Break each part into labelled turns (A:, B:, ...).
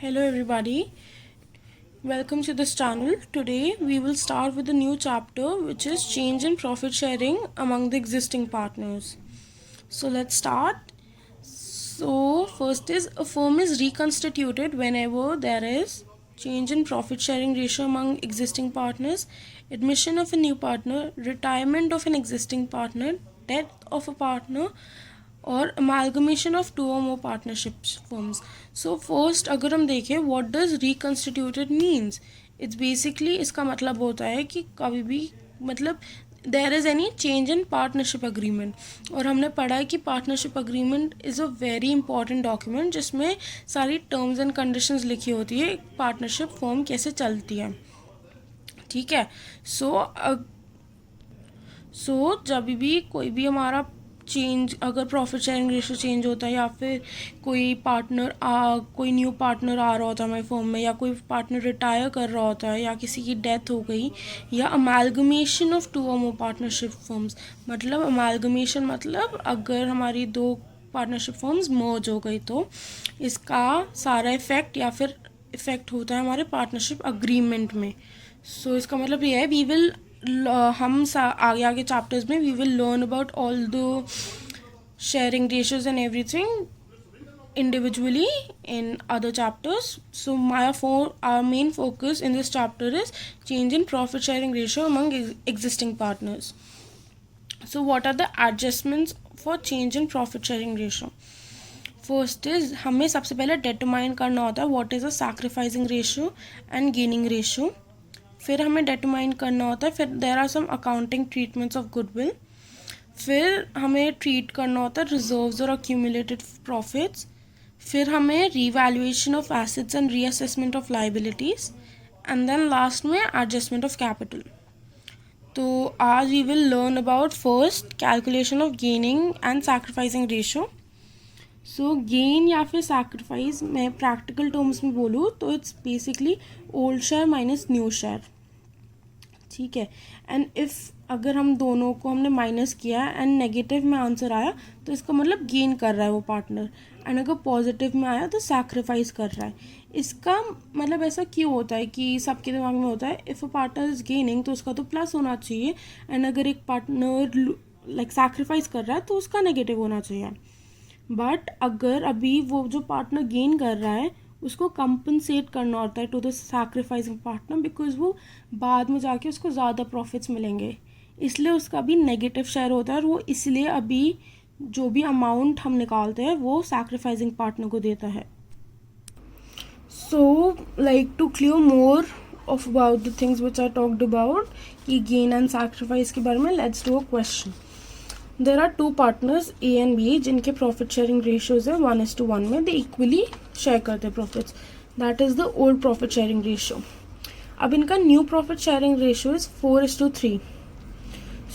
A: Hello everybody, welcome to this channel. Today we will start with a new chapter which is change in profit sharing among the existing partners. So let's start. So first is a firm is reconstituted whenever there is change in profit sharing ratio among existing partners, admission of a new partner, retirement of an existing partner, death of a partner और amalgamation of two और more partnerships firms. So first अगर हम देखें what does reconstituted means, it's basically इसका मतलब होता है कि कभी भी मतलब there is any change in partnership agreement. और हमने पढ़ा है कि partnership agreement is a very important document जिसमें सारी टर्म्स एंड कंडीशंस लिखी होती है, एक पार्टनरशिप फर्म कैसे चलती है. ठीक है. सो जब भी कोई भी हमारा चेंज, अगर प्रॉफिट शेयरिंग रेशियो चेंज होता है या फिर कोई न्यू पार्टनर आ रहा होता है हमारी फर्म में, या कोई पार्टनर रिटायर कर रहा होता है, या किसी की डेथ हो गई, या अमालगमेशन ऑफ टू और मोर पार्टनरशिप फर्म्स. मतलब अमालगमेशन मतलब अगर हमारी दो पार्टनरशिप फर्म्स मर्ज हो गई तो इसका सारा इफेक्ट या फिर इफेक्ट होता है हमारे पार्टनरशिप अग्रीमेंट में. सो इसका मतलब ये है हम आगे चैप्टर्स में we will learn about all the sharing ratios and everything individually in other chapters. So our main focus in this chapter is change in profit sharing ratio among existing partners. So what are the adjustments for change in profit sharing ratio? First is हमें सबसे पहले determine करना होता है what is a sacrificing ratio and gaining ratio. फिर हमें determine करना होता है, फिर there are some accounting treatments of goodwill. फिर हमें ट्रीट करना होता है रिजर्व्स और अक्यूमुलेटेड प्रॉफिट्स. फिर हमें revaluation of assets and reassessment of liabilities. And then last में एडजस्टमेंट ऑफ कैपिटल. तो आज we will learn about first calculation of gaining and sacrificing ratio. So gain या फिर सैक्रिफाइस मैं प्रैक्टिकल टर्म्स में बोलूँ तो it's basically old share minus new share. ठीक है. एंड इफ़ अगर हम दोनों को हमने माइनस किया एंड नेगेटिव में आंसर आया तो इसका मतलब गेन कर रहा है वो पार्टनर, एंड अगर पॉजिटिव में आया तो सैक्रिफाइस कर रहा है. इसका मतलब ऐसा क्यों होता है कि सबके दिमाग में होता है if a partner is gaining तो उसका तो प्लस होना चाहिए, एंड अगर एक पार्टनर लाइक सैक्रिफाइस कर रहा है तो उसका नेगेटिव होना चाहिए. बट अगर अभी वो जो पार्टनर गेन कर रहा है उसको कंपनसेट करना होता है to the sacrificing partner, because वो बाद में जाके उसको ज़्यादा प्रॉफिट्स मिलेंगे, इसलिए उसका भी नेगेटिव शेयर होता है. और वो इसलिए अभी जो भी अमाउंट हम निकालते हैं वो सैक्रिफाइसिंग पार्टनर को देता है. So like to clear more of about the things which I talked about कि गेन एंड सैक्रिफाइस के बारे में, let's do a question. There are two partners A and B जिनके प्रॉफिट शेयरिंग रेशियोज है 1:1 में. दे इक्वली शेयर करते हैं profits. That is the old profit sharing ratio. अब इनका new profit sharing ratio is 4:3.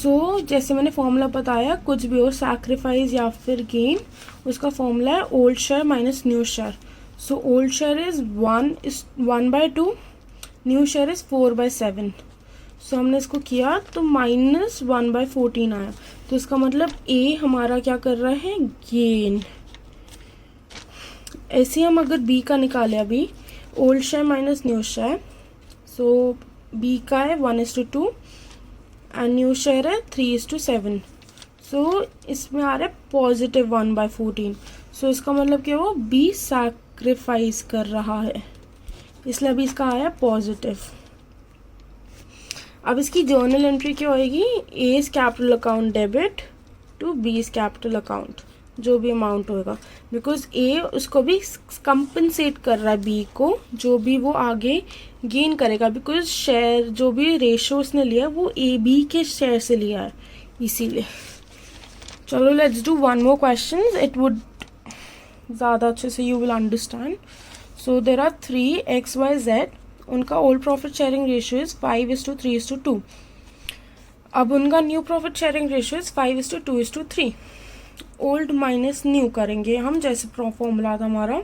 A: So जैसे मैंने formula बताया, कुछ भी हो सैक्रिफाइस या फिर गेन, उसका फॉर्मूला है old share minus new share. So old share is 1/2, new share is 4/7. सो हमने इसको किया तो -1/14 आया. तो इसका मतलब ए हमारा क्या कर रहा है, गेन. ऐसे हम अगर बी का निकाले अभी, old share minus new share, so B का है 1:2 एंड न्यू शेयर है 3:7. सो इसमें आ रहा है पॉजिटिव 1/14. सो इसका मतलब क्या हुआ, बी सैक्रिफाइस कर रहा है, इसलिए अभी इसका आया पॉजिटिव. अब इसकी जर्नल एंट्री क्या होएगी, A is capital account debit to B is capital account, जो भी अमाउंट होएगा, बिकॉज ए उसको भी कंपनसेट कर रहा है बी को जो भी वो आगे गेन करेगा, बिकॉज शेयर जो भी रेशो उसने लिया वो ए बी के शेयर से लिया है, इसीलिए. चलो let's do one more question, it would ज़्यादा अच्छे से you will understand. So there are 3 XYZ. उनका old profit sharing ratio is 5:3:2. अब उनका new profit sharing ratio is 5:2:3. Old minus new करेंगे हम, जैसे फॉर्मूला था हमारा.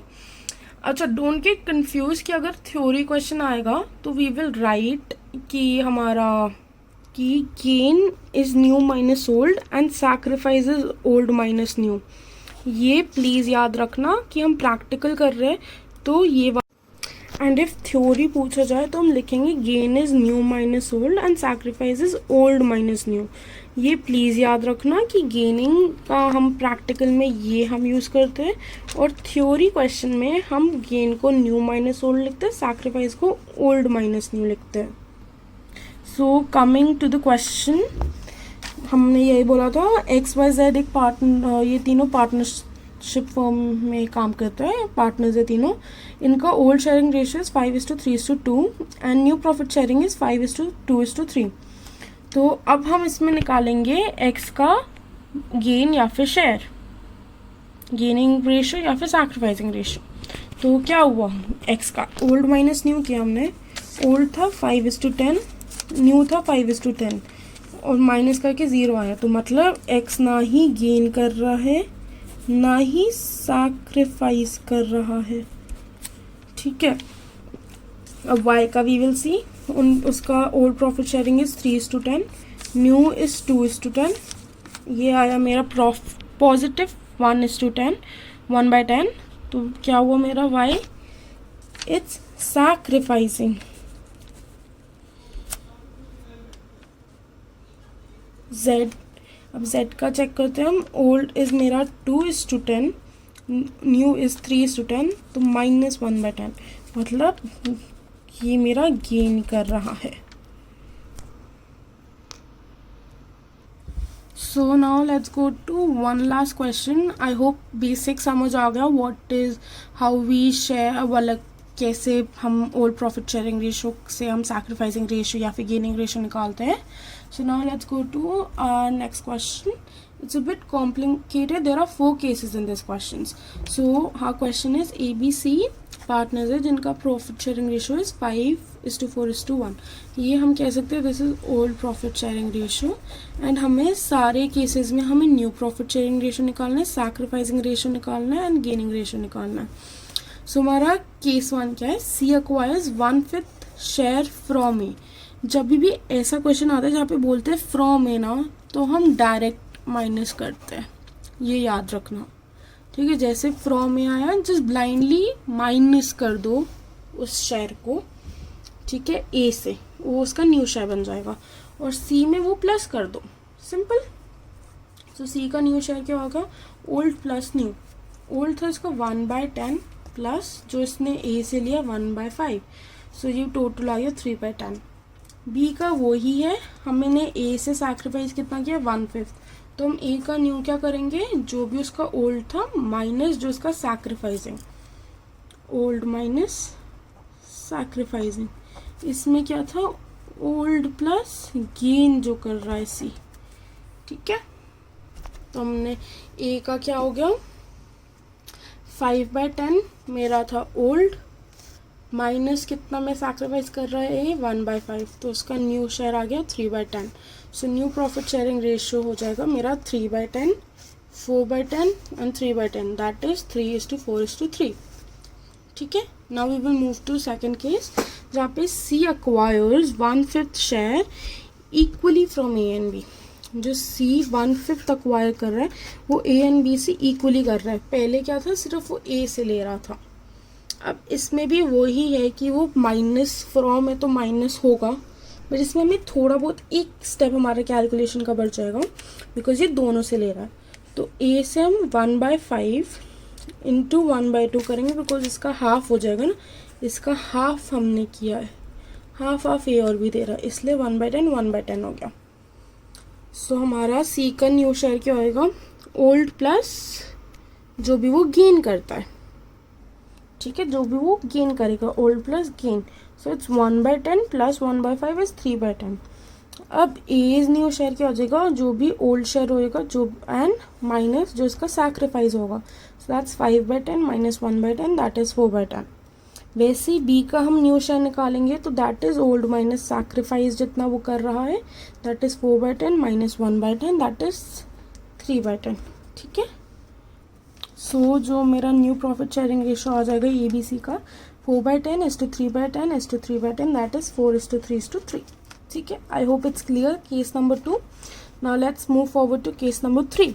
A: अच्छा, डोंट गेट कंफ्यूज कि अगर थ्योरी क्वेश्चन आएगा तो वी विल राइट कि हमारा कि gain is new minus old and sacrifice is old minus new. ये प्लीज़ याद रखना कि हम प्रैक्टिकल कर रहे हैं तो ये एंड इफ थ्योरी पूछा जाए तो हम लिखेंगे gain is new minus old and sacrifice is old minus new. ये प्लीज़ याद रखना कि गेनिंग का हम प्रैक्टिकल में ये हम यूज़ करते हैं और थ्योरी क्वेश्चन में हम गेन को न्यू माइनस ओल्ड लिखते हैं, सैक्रिफाइस को ओल्ड माइनस न्यू लिखते हैं। So coming to the question, हमने यही बोला था XYZ एक पार्टनर, ये तीनों पार्टनरशिप फर्म में काम करते हैं, पार्टनर्स है तीनों। इनका old sharing ratio is 5:3:2 and new profit sharing is 5:2:3। तो अब हम इसमें निकालेंगे x का गेन या फिर शेयर, गेनिंग रेशियो या फिर सैक्रिफाइसिंग रेशियो। तो क्या हुआ, x का ओल्ड माइनस न्यू किया हमने, ओल्ड था 5:10, न्यू था 5:10 और माइनस करके 0 आया, तो मतलब x ना ही गेन कर रहा है ना ही सैक्रिफाइस कर रहा है, ठीक है। अब y का वी विल सी, उसका old profit sharing is 3:10, new is 2:10, ये आया मेरा पॉजिटिव 1:10, 1/10। तो क्या हुआ मेरा y, इट्स सैक्रिफाइसिंग। z, अब z का चेक करते हैं हम, ओल्ड इज मेरा 2:10, न्यू इज 3:10, तो -1/10, मतलब ये मेरा गेन कर रहा है। So now let's go to one last question. I hope basic समझ आ गया what is how we share, मतलब कैसे हम ओल्ड प्रॉफिट शेयरिंग रेशियो से हम सैक्रिफाइसिंग रेशियो या फिर गेनिंग रेशियो निकालते हैं। So now let's go to our next question. It's a bit complicated. There are 4 cases in this questions. So our question is ABC partners है जिनका profit sharing ratio is 5:4:1. ये हम कह सकते हैं this is old profit sharing ratio and हमें सारे cases में हमें new profit sharing ratio निकालना है, sacrificing ratio निकालना है and gaining ratio निकालना है। So हमारा case 1 क्या है, C acquires 1/5 share from A। जब भी ऐसा क्वेश्चन आता है जहाँ पे बोलते हैं फ्रॉम है ना, तो हम डायरेक्ट माइनस करते हैं, ये याद रखना, ठीक है। जैसे फ्रॉम में आया, जस्ट ब्लाइंडली माइनस कर दो उस शेयर को, ठीक है, ए से, वो उसका न्यू शेयर बन जाएगा, और सी में वो प्लस कर दो, सिंपल। तो सी का न्यू शेयर क्या होगा, ओल्ड प्लस न्यू। ओल्ड था इसका 1/10 प्लस जो इसने ए से लिया 1/5, सो ये टोटल आ गया 3/10। बी का वही है, हमने ए से सैक्रिफाइस कितना किया 1/5, तो हम ए का न्यू क्या करेंगे, जो भी उसका ओल्ड था माइनस जो उसका सैक्रिफाइसिंग, ओल्ड माइनस सैक्रिफाइसिंग। इसमें क्या था, ओल्ड प्लस गेन जो कर रहा है सी, ठीक है। तो हमने ए का क्या हो गया 5/10 मेरा था ओल्ड, माइनस कितना में सैक्रिफाइस कर रहा है 1/5, तो उसका न्यू शेयर आ गया 3/10। So new profit sharing ratio हो जाएगा मेरा 3/10, 4/10 एंड 3/10, दैट इज 3:4:3, ठीक है। Now we will move to second case, जहाँ पे C acquires 1/5 share equally from A and B. जो सी 1/5 अक्वायर कर रहा है वो ए एंड बी से इक्वली कर रहा है, पहले क्या था सिर्फ वो ए से ले रहा था। अब इसमें भी वही है कि वो माइनस फ्रॉम है तो माइनस होगा, बट इसमें हमें थोड़ा बहुत एक स्टेप हमारा कैलकुलेशन का बढ़ जाएगा, बिकॉज ये दोनों से ले रहा है। तो ए से हम 1/5 इंटू 1/2 करेंगे, बिकॉज इसका हाफ हो जाएगा ना, इसका हाफ हमने किया है, हाफ ए और भी दे रहा है, इसलिए 1/10 1/10 हो गया। सो हमारा सी का न्यू शेयर क्या होएगा, ओल्ड प्लस जो भी वो गेन करता है, ठीक है, जो भी वो गेन करेगा, old plus gain, so it's 1/10 plus 1/5 is 3/10। अब एज न्यू शेयर क्या हो जाएगा, जो भी ओल्ड शेयर होएगा जो एंड माइनस जो इसका सैक्रिफाइस होगा, so that's 5/10 minus 1/10, that is 4/10। वैसे ही बी का हम न्यू शेयर निकालेंगे तो that is old minus sacrifice जितना वो कर रहा है, that is 4/10 minus 1/10, that is 3/10, ठीक है। सो जो मेरा न्यू प्रॉफिट शेयरिंग रेशियो आ जाएगा ए बी सी का 4/10 is to 3/10 is to 3/10, that is 4:3:3, ठीक है। I hope it's clear case number 2। Now let's move forward to case number 3।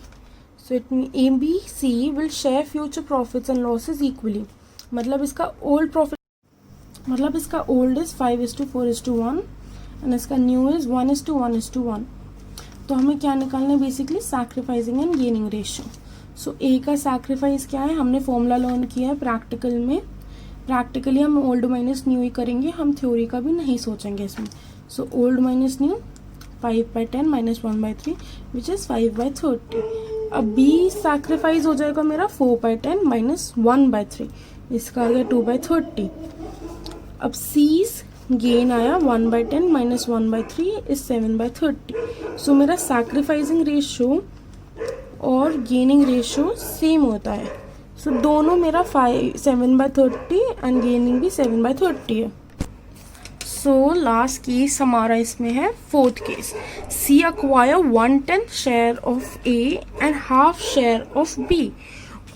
A: So it mean A B C will share future profits and losses equally, मतलब इसका old profit मतलब इसका old is 5:4:1 and इसका new is 1:1:1. तो हमें क्या निकालना है basically, sacrificing and gaining ratio. So A का सैक्रिफाइस क्या है, हमने फॉर्मूला लर्न किया है प्रैक्टिकल में. प्रैक्टिकली हम ओल्ड माइनस न्यू ही करेंगे, हम थ्योरी का भी नहीं सोचेंगे इसमें. So old minus new 5/10 - 1/3 which is 5/30. अब बी सैक्रिफाइस हो जाएगा मेरा 4/10 - 1/3, इसका आ गया 2/30. अब सीज गेन आया 1/10 - 1/3 इज 7/30. सो मेरा सैक्रिफाइसिंग रेशियो और गेनिंग रेशियो सेम होता है. सो दोनों मेरा 7/30 एंड गेनिंग भी 7/30 है. सो लास्ट केस हमारा इसमें है fourth case. C acquire 1/10 share of A and half share of B.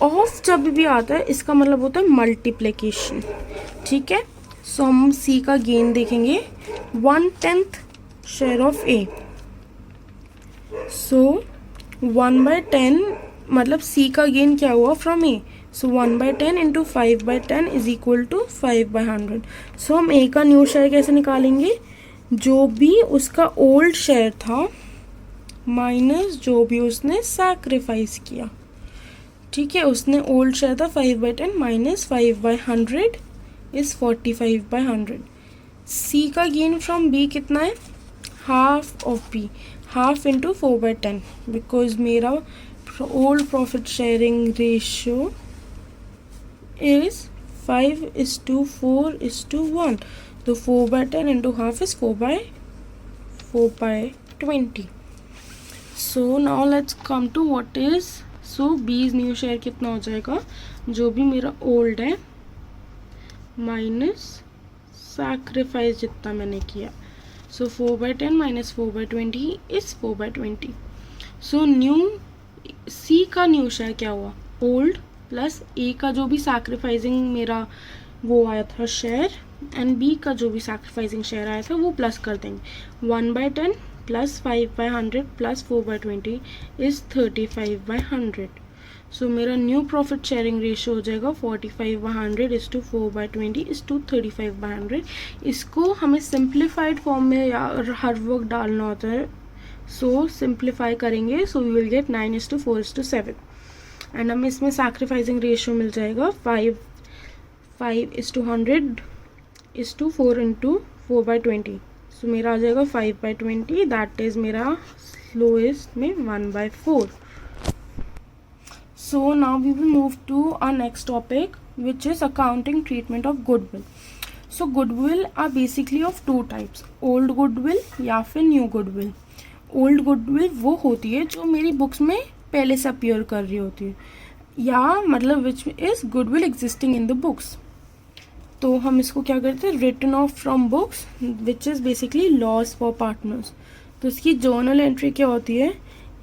A: Of जब भी आता है इसका मतलब होता है मल्टीप्लिकेशन. ठीक है, सो हम सी का गेन देखेंगे 1/10 शेयर ऑफ ए. सो 1/10 मतलब सी का गेन क्या हुआ from A. So 1/10 into 5/10 is equal to 5/100. So हम ए का न्यू शेयर कैसे निकालेंगे, जो भी उसका ओल्ड शेयर था माइनस जो भी उसने सैक्रिफाइस किया. ठीक है, उसने ओल्ड शेयर था 5/10 माइनस 5/100 इज 45/100. सी का गेन फ्रॉम बी कितना है, half of B, half into 4/10 because मेरा old profit sharing ratio is 5:4:1. तो 4/10 into half is 4/20. So now let's come to what is. So B's new share कितना हो जाएगा, जो भी मेरा ओल्ड है माइनस सैक्रिफाइस जितना मैंने किया. सो 4/10 माइनस 4/20 इज 4/20. सो न्यू सी का न्यू शेयर क्या हुआ, ओल्ड प्लस ए का जो भी सैक्रिफाइसिंग मेरा वो आया था शेयर, एंड बी का जो भी सैक्रिफाइसिंग शेयर आया था वो प्लस कर देंगे. 1/10 प्लस 5/100 प्लस 4/20 इज 35/100. सो मेरा न्यू प्रॉफिट शेयरिंग रेशियो हो जाएगा 45/100 इज टू 4/20 इज टू 35/100. इसको हमें सिंप्लीफाइड फॉर्म में हर वक्त डालना होता है. सो सिंप्लीफाई करेंगे, so we will get 9:4:7. And हमें इसमें सैक्रिफाइसिंग रेशियो मिल जाएगा 5:100 इज टू 4 इंटू 4/20. सो मेरा आ जाएगा 5/20, दैट इज मेरा स्लोएस्ट में 1/4. So now we will move to our next topic which is accounting treatment of goodwill. So goodwill are basically of two types, old goodwill या फिर new goodwill. Old goodwill वो होती है जो मेरी books में पहले से अपीयर कर रही होती है, या मतलब which is goodwill existing in the books. तो हम इसको क्या करते हैं, written off from books which is basically loss for partners. तो इसकी जर्नल एंट्री क्या होती है,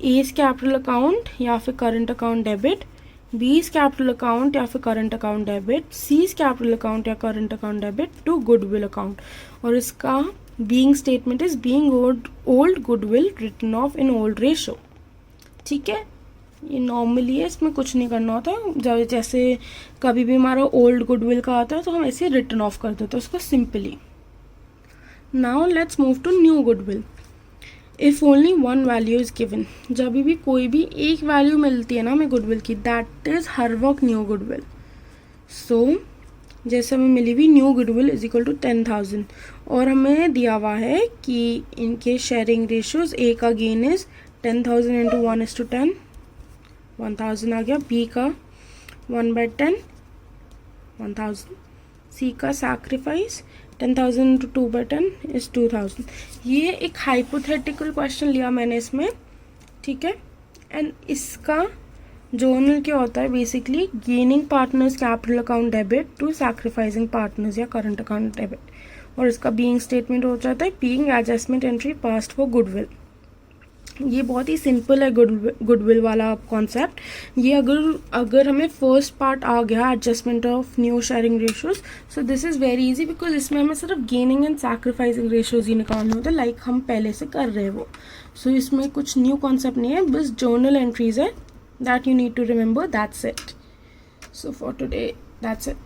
A: एज कैपिटल अकाउंट या फिर current account debit, B's capital account या फिर current account debit, C's capital account या current account debit to goodwill account. और इसका being statement is being old goodwill written off in old ratio. ठीक है, ये नॉर्मली है, इसमें कुछ नहीं करना होता. जब जैसे कभी भी हमारा ओल्ड गुडविल का आता है तो हम ऐसे रिटर्न ऑफ कर देते हैं उसको simply. Now let's move to new goodwill. If only one value is given, जब भी कोई भी एक वैल्यू मिलती है ना हमें गुडविल की, दैट इज हर वक्त न्यू गुडविल. सो जैसे हमें मिली हुई new goodwill is equal to 10,000 और हमें दिया हुआ है कि इनके शेयरिंग रेशियोज, ए का गेन इज 10,000 इंटू 1:10, 1000 आ गया. बी का 1/10 1000. सी का सैक्रिफाइस 10,000 इंटू 2/10 इज 2,000. ये एक हाइपोथेटिकल क्वेश्चन लिया मैंने इसमें. ठीक है, एंड इसका जर्नल क्या होता है, basically gaining partners capital account debit to sacrificing partners या करंट अकाउंट डेबिट. और इसका बीइंग स्टेटमेंट हो जाता है being adjustment entry passed for goodwill. ये बहुत ही सिंपल है गुडविल वाला कॉन्सेप्ट. ये अगर हमें फर्स्ट पार्ट आ गया adjustment of new sharing ratios, so this is very easy because इसमें हमें सिर्फ गेनिंग एंड सैक्रिफाइसिंग रेशियोज ही निकालने होते हैं, लाइक हम पहले से कर रहे हैं वो. सो इसमें कुछ न्यू कॉन्सेप्ट नहीं है, बस जर्नल एंट्रीज है that you need to remember. That's it. So for today, that's it.